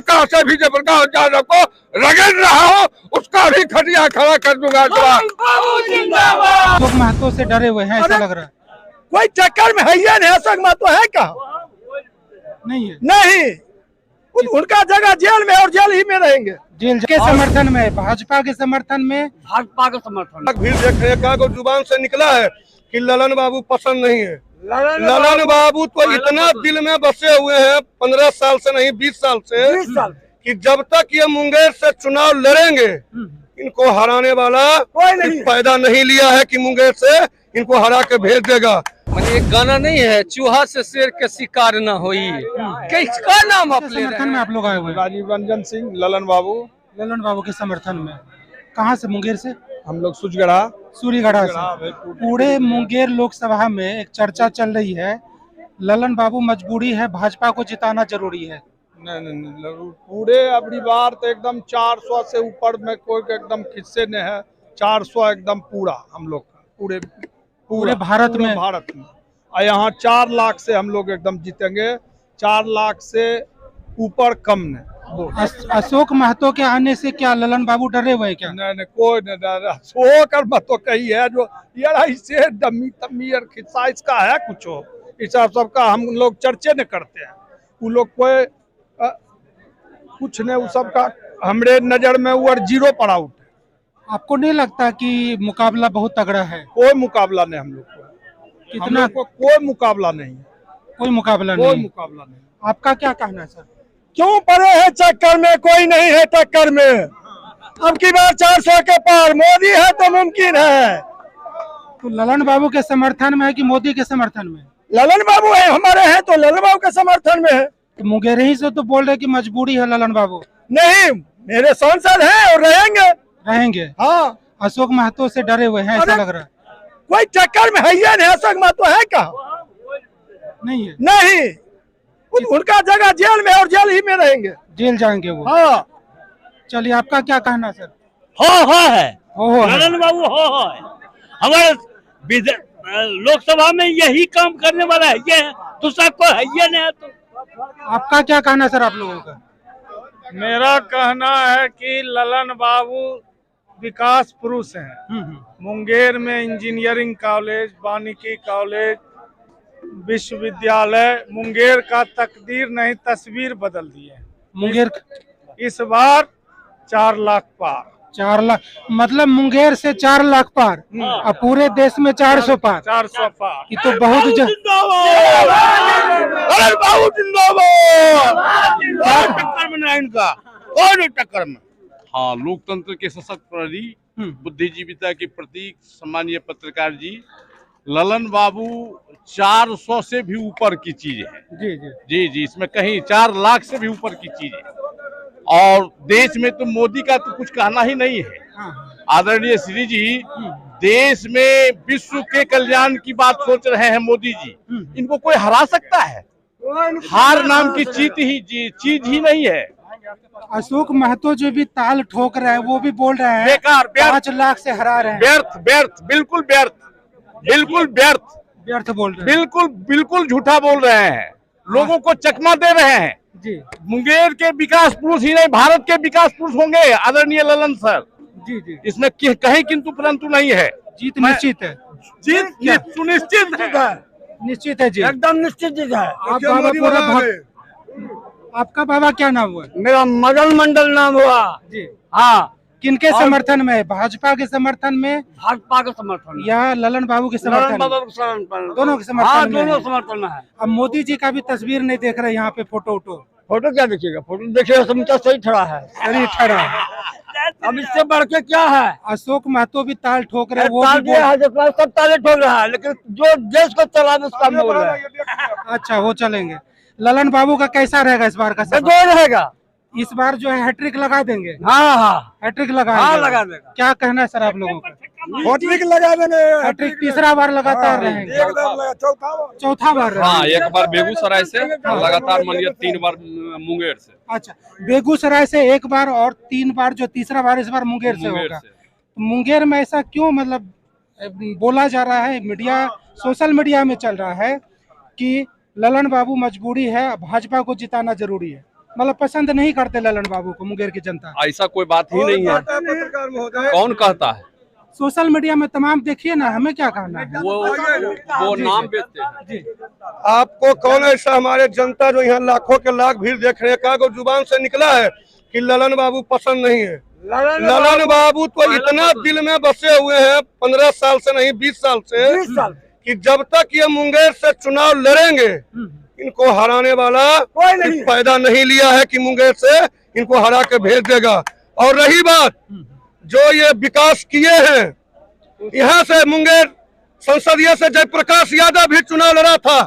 धक्का से भी जयप्रकाश यादव को रगड़ रहा हो उसका भी खटिया खड़ा कर दूंगा। अशोक महतो से डरे हुए हैं ऐसा लग रहा है। कोई चक्कर में है या नहीं, अशोक महतो है कहाँ? नहीं है, नहीं, उनका जगह जेल में और जेल ही में रहेंगे। जेल के समर्थन में, भाजपा के समर्थन में, भाजपा के समर्थन। भीड़ देखने का को जुबान से निकला है कि ललन बाबू पसंद नहीं है। ललन बाबू तो इतना दिल में बसे हुए हैं 15 साल से नहीं 20 साल से, 20 साल कि जब तक ये मुंगेर से चुनाव लड़ेंगे इनको हराने वाला कोई नहीं पैदा नहीं लिया है कि मुंगेर से इनको हरा के भेज देगा। एक गाना नहीं है, चूहा से शेर के शिकार न होई, किसका नाम आप ले रहे समर्थन में आप लोग आए हुए हैं? राजीव रंजन सिंह, ललन बाबू, ललन बाबू के समर्थन में। कहाँ से? मुंगेर से? हम लोग सुजगढ़ा सूरीगढ़ा से। पूरे मुंगेर लोकसभा में एक चर्चा चल रही है, ललन बाबू मजबूरी है, भाजपा को जिताना जरूरी है। नहीं, पूरे अबरी बार तो एकदम 400 से ऊपर में कोई एकदम किस्से ने है। 400 एकदम पूरा हम लोग का पूरे भारत में और यहाँ 4 लाख से हम लोग एकदम जीतेंगे। 4 लाख से ऊपर कम ने। अशोक महतो के आने से क्या ललन बाबू डरे हुए हैं क्या? नहीं, कोई नहीं डर रहा। अशोक महतो कही है जो यार इससे डमी तमी और खिस्सा इसका है कुछ हो, इस सबका हम लोग चर्चे न करते हैं। वो लोग कोई कुछ नहीं, वो सबका हमरे नजर में वो जीरो पर आउट है। आपको नहीं लगता कि मुकाबला बहुत तगड़ा है? कोई मुकाबला नहीं हम लोग को, कितना को कोई मुकाबला नहीं है, कोई मुकाबला कोई नहीं। मुकाबला नहीं। आपका क्या कहना है सर? क्यों पड़े हैं चक्कर में? कोई नहीं है टक्कर में। अब की बार 400 के पार मोदी है तो मुमकिन है। तो ललन बाबू के समर्थन में है कि मोदी के समर्थन में? ललन बाबू है हमारे हैं तो ललन बाबू के समर्थन में है। तो मुंगेर ही से तो बोल रहे कि मजबूरी है ललन बाबू। नहीं, मेरे सांसद हैं और रहेंगे। हाँ, अशोक महतो से डरे हुए हैं ऐसा लग रहा है। कोई चक्कर में है या नहीं, अशोक महतो है कहाँ? नहीं है, नहीं, उनका जगह जेल में और जेल ही में रहेंगे। जेल जाएंगे वो। हाँ, चलिए, आपका क्या कहना सर? हो है हो है। ललन बाबू हो है हमारे लोकसभा में यही काम करने वाला है, ये दूसरा कोई है ये नहीं है। तो आपका क्या कहना सर आप लोगों का? मेरा कहना है कि ललन बाबू विकास पुरुष हैं। मुंगेर में इंजीनियरिंग कॉलेज, वानिकी कॉलेज, विश्वविद्यालय, मुंगेर का तकदीर नहीं तस्वीर बदल दिए। मुंगेर इस बार 4 लाख पार। 4 लाख मतलब मुंगेर से 4 लाख पार और पूरे देश में 400 पार। 400 पार। ये तो बहुत टक्कर में नहीं इनका, कोई टक्कर में। हाँ, लोकतंत्र के सशक्त प्रहरी, बुद्धिजीविता के प्रतीक सम्मानीय पत्रकार जी, ललन बाबू 400 से भी ऊपर की चीज है। जी जी जी जी, इसमें कहीं 4 लाख से भी ऊपर की चीज है। और देश में तो मोदी का तो कुछ कहना ही नहीं है। आदरणीय श्री जी, देश में विश्व के कल्याण की बात सोच रहे हैं मोदी जी। इनको कोई हरा सकता है? हार नाम की चीज ही नहीं है। अशोक महतो जो भी ताल ठोक रहे हैं वो भी बोल रहे हैं बेकार, 5 लाख से हरा रहे हैं। व्यर्थ, बिल्कुल व्यर्थ, बिल्कुल व्यर्थ, व्यर्थ बोल रहे हैं। बिल्कुल झूठा बोल रहे हैं, लोगों को चकमा दे रहे हैं। जी मुंगेर के विकास पुरुष ही नहीं, भारत के विकास पुरुष होंगे आदरणीय ललन सर। जी जी, इसमें कहीं किंतु परंतु नहीं है। जीत निश्चित है। जीत सुनिश्चित है, निश्चित है जी, एकदम निश्चित है। आप बाबा पूरा आपका बाबा क्या नाम हुआ? मेरा मदन मंडल नाम हुआ जी। हाँ, किनके समर्थन में? भाजपा के समर्थन में भाजपा के समर्थन या ललन बाबू के समर्थन में? दोनों के समर्थन में। समर्थन में है। अब मोदी जी का भी तस्वीर नहीं देख रहे यहाँ पे, फोटो फोटो क्या देखिएगा? फोटो देखिएगा, समझा सही खड़ा है, सही खड़ा है। अब इससे बढ़ के क्या है? अशोक महतो भी ताल ठोक रहे हैं, वो ताल भी बोल... सब ताले ठोक रहा है, लेकिन जो देश को चलाने उसका में हो रहा है। अच्छा, वो चलेंगे। ललन बाबू का कैसा रहेगा इस बार का सफर? जो रहेगा इस बार जो है हैट्रिक लगा देंगे। हाँ हाँ, हैट्रिक लगा लगा देगा। क्या कहना है सर आप लोगों का? हैट्रिक लगा देंगे। हैट्रिक तीसरा बार लगातार रहेंगे? चौथा बार रहेंगे। हाँ, एक बार बेगूसराय से लगातार मानिए 3 बार मुंगेर से। अच्छा, बेगूसराय से 1 बार और 3 बार, जो तीसरा बार इस बार मुंगेर से होगा। मुंगेर में ऐसा क्यों मतलब बोला जा रहा है, मीडिया, सोशल मीडिया में चल रहा है कि ललन बाबू मजबूरी है, भाजपा को जिताना जरूरी है? मतलब पसंद नहीं करते ललन बाबू को मुंगेर की जनता। ऐसा कोई बात ही नहीं है। पत्रकार महोदय, कौन कहता है? सोशल मीडिया में तमाम देखिए ना, हमें क्या कहना है। वो नाम बेचते हैं। जी आपको कौन ऐसा हमारे जनता जो यहाँ लाखों के लाख भीड़ देख रहे हैं, का जुबान से निकला है कि ललन बाबू पसंद नहीं है? ललन बाबू तो इतना दिल में बसे हुए हैं 15 साल से नहीं 20 साल से, कि जब तक ये मुंगेर से चुनाव लड़ेंगे इनको हराने वाला कोई पैदा नहीं लिया है कि मुंगेर से इनको हरा के भेज देगा। और रही बात जो ये विकास किए हैं, यहाँ से मुंगेर संसदीय से जयप्रकाश यादव भी चुनाव लड़ा था,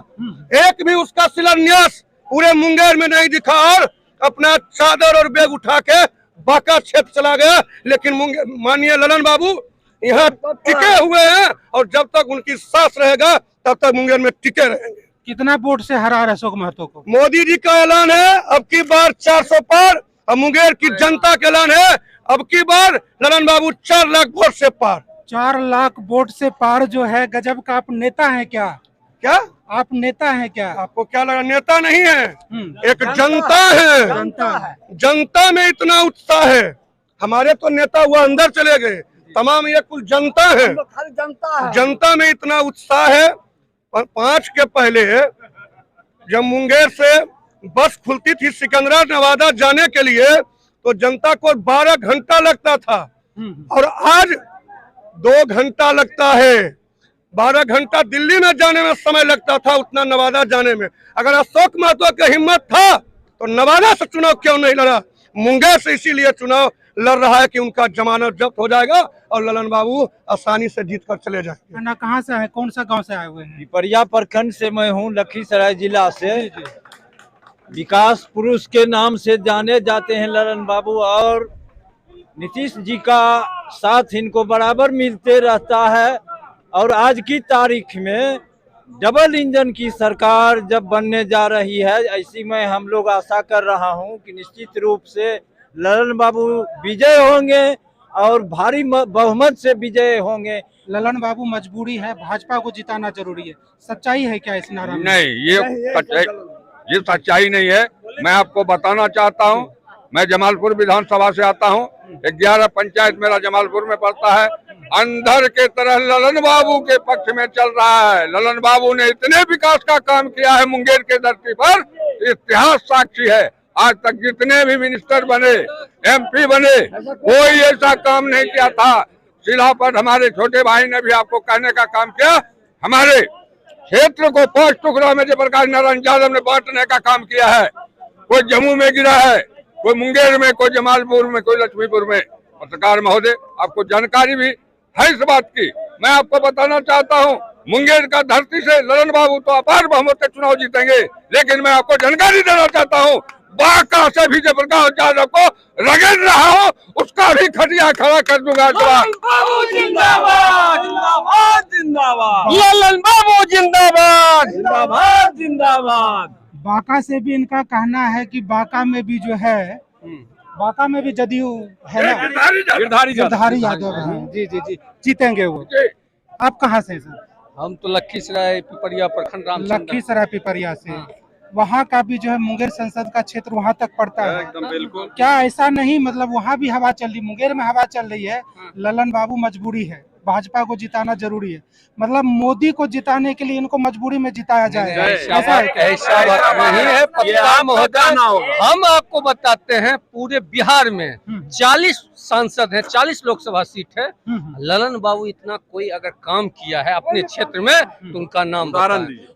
एक भी उसका शिलान्यास पूरे मुंगेर में नहीं दिखा और अपना चादर और बैग उठा के बांका क्षेत्र चला गया। लेकिन माननीय ललन बाबू यहाँ टिके हुए हैं और जब तक उनकी सांस रहेगा तब तक मुंगेर में टिके रहेंगे। कितना वोट से हरा रहे अशोक महतो को? मोदी जी का ऐलान है अब की बार 400 पार, और मुंगेर की जनता का ऐलान है अब की बार ललन बाबू 4 लाख वोट से पार। 4 लाख वोट से पार जो है गजब का। आप नेता हैं क्या? क्या आप नेता हैं क्या? आपको क्या लगा? नेता नहीं है, एक जनता है। जनता में इतना उत्साह है, हमारे तो नेता हुआ अंदर चले गए, तमाम ये कुल जनता है। जनता में इतना उत्साह है। 5 के पहले जब मुंगेर से बस खुलती थी सिकंदराबाद नवादा जाने के लिए तो जनता को 12 घंटा लगता था और आज 2 घंटा लगता है। 12 घंटा दिल्ली में जाने में समय लगता था, उतना नवादा जाने में। अगर अशोक महतो की हिम्मत था तो नवादा से चुनाव क्यों नहीं लड़ा? मुंगेर से इसीलिए चुनाव लड़ रहा है कि उनका जमानत जब्त हो जाएगा और ललन बाबू आसानी से जीत कर चले जाएंगे। ना कहाँ से है, कौन सा गांव से आए हुए हैं? पिपरिया प्रखंड से मैं हूँ, लखीसराय जिला से। विकास पुरुष के नाम से जाने जाते हैं ललन बाबू, और नीतीश जी का साथ इनको बराबर मिलते रहता है। और आज की तारीख में डबल इंजन की सरकार जब बनने जा रही है, ऐसी में हम लोग आशा कर रहा हूं कि निश्चित रूप से ललन बाबू विजय होंगे और भारी बहुमत से विजय होंगे। ललन बाबू मजबूरी है, भाजपा को जिताना जरूरी है, सच्चाई है क्या इस नारा में? नहीं, ये सच्चाई नहीं है। मैं आपको बताना चाहता हूँ, मैं जमालपुर विधानसभा से आता हूँ, 11 पंचायत मेरा जमालपुर में पड़ता है। अंधर के तरह ललन बाबू के पक्ष में चल रहा है। ललन बाबू ने इतने विकास का काम किया है मुंगेर के धरती पर, इतिहास साक्षी है। आज तक जितने भी मिनिस्टर बने, MP बने, कोई ऐसा काम नहीं किया था। शिलापद हमारे छोटे भाई ने भी आपको कहने का काम किया। हमारे क्षेत्र को 5 टुकड़ा में जयप्रकाश नारायण यादव ने बांटने का काम किया है। कोई जम्मू में गिरा है, कोई मुंगेर में, कोई जमालपुर में, कोई लक्ष्मीपुर में। पत्रकार महोदय, आपको जानकारी भी है इस बात की। मैं आपको बताना चाहता हूं, मुंगेर का धरती से ललन बाबू तो अपार बहुमत से चुनाव जीतेंगे, लेकिन मैं आपको जानकारी देना चाहता हूं, बांका से भी जयप्रकाश यादव को रगड़ रहा हो, उसका भी खटिया खड़ा कर दूंगा। जिंदाबाद जिंदाबाद जिंदाबाद, ललन बाबू जिंदाबाद जिंदाबाद जिंदाबाद। बांका से भी इनका कहना है कि बांका में भी जो है, बांका में भी जदयू है ना, गिरधारी यादव हैं। जी जी जी, जीतेंगे वो। आप कहाँ से सर? हम तो लखीसराय पिपरिया प्रखंड लखीसराय पिपरिया से। वहाँ का भी जो है मुंगेर संसद का क्षेत्र वहाँ तक पड़ता है। एकदम बिल्कुल। क्या ऐसा नहीं, मतलब वहाँ भी हवा चल रही, मुंगेर में हवा चल रही है, ललन बाबू मजबूरी है, भाजपा को जिताना जरूरी है, मतलब मोदी को जिताने के लिए इनको मजबूरी में जिताया जाए, ऐसा है क्या? ऐसा बात नहीं है पत्रकार महोदय। हम आपको बताते हैं, पूरे बिहार में 40 सांसद हैं, 40 लोकसभा सीट है। ललन बाबू इतना कोई अगर काम किया है अपने क्षेत्र में तो उनका नाम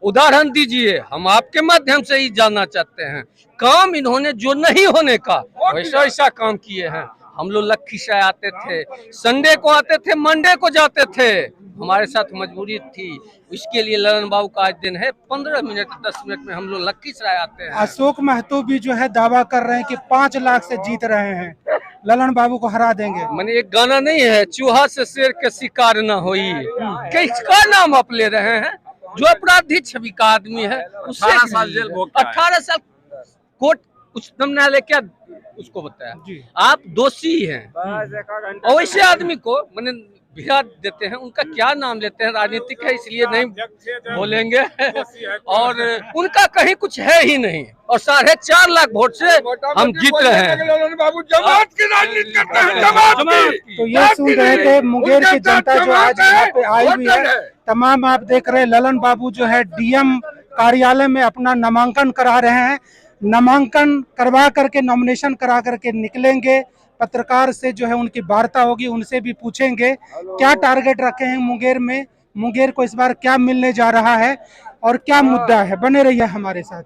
उदाहरण दीजिए। हम आपके माध्यम से ही जानना चाहते हैं, काम इन्होंने जो नहीं होने का वैसा ऐसा काम किए हैं। हम लोग लखीसराय आते थे, संडे को आते थे, मंडे को जाते थे, हमारे साथ मजबूरी थी। इसके लिए ललन बाबू का आज दिन है, 15 मिनट 10 मिनट में हम लोग लखीसराय आते हैं। अशोक महतो भी जो है दावा कर रहे हैं कि 5 लाख से जीत रहे हैं, ललन बाबू को हरा देंगे। मैंने एक गाना नहीं है, चूहा से शेर के शिकार न होई, किसका नाम आप ले रहे हैं? जो अपराधी छवि का आदमी है, 18 साल जेल भोगता है। 18 साल कोर्ट उच्चतम न्यायालय क्या उसको बताया, आप दोषी हैं। और वैसे आदमी को मैंने भिड़ा देते हैं। उनका क्या नाम लेते हैं, राजनीतिक है इसलिए नहीं बोलेंगे और उनका कहीं कुछ है ही नहीं। और 4.5 लाख वोट से हम जीत रहे हैं। जमात की राजनीति करते हैं, जमात की। तो ये सुन रहे थे मुंगेर की जनता जो आज यहाँ पे आई हुई है। तमाम आप देख रहे हैं ललन बाबू जो है डीएम कार्यालय में अपना नामांकन करा रहे हैं। नामांकन करवा करके नॉमिनेशन करा करके निकलेंगे। पत्रकार से जो है उनकी वार्ता होगी, उनसे भी पूछेंगे क्या टारगेट रखे हैं मुंगेर में, मुंगेर को इस बार क्या मिलने जा रहा है और क्या मुद्दा है। बने रहिए हमारे साथ।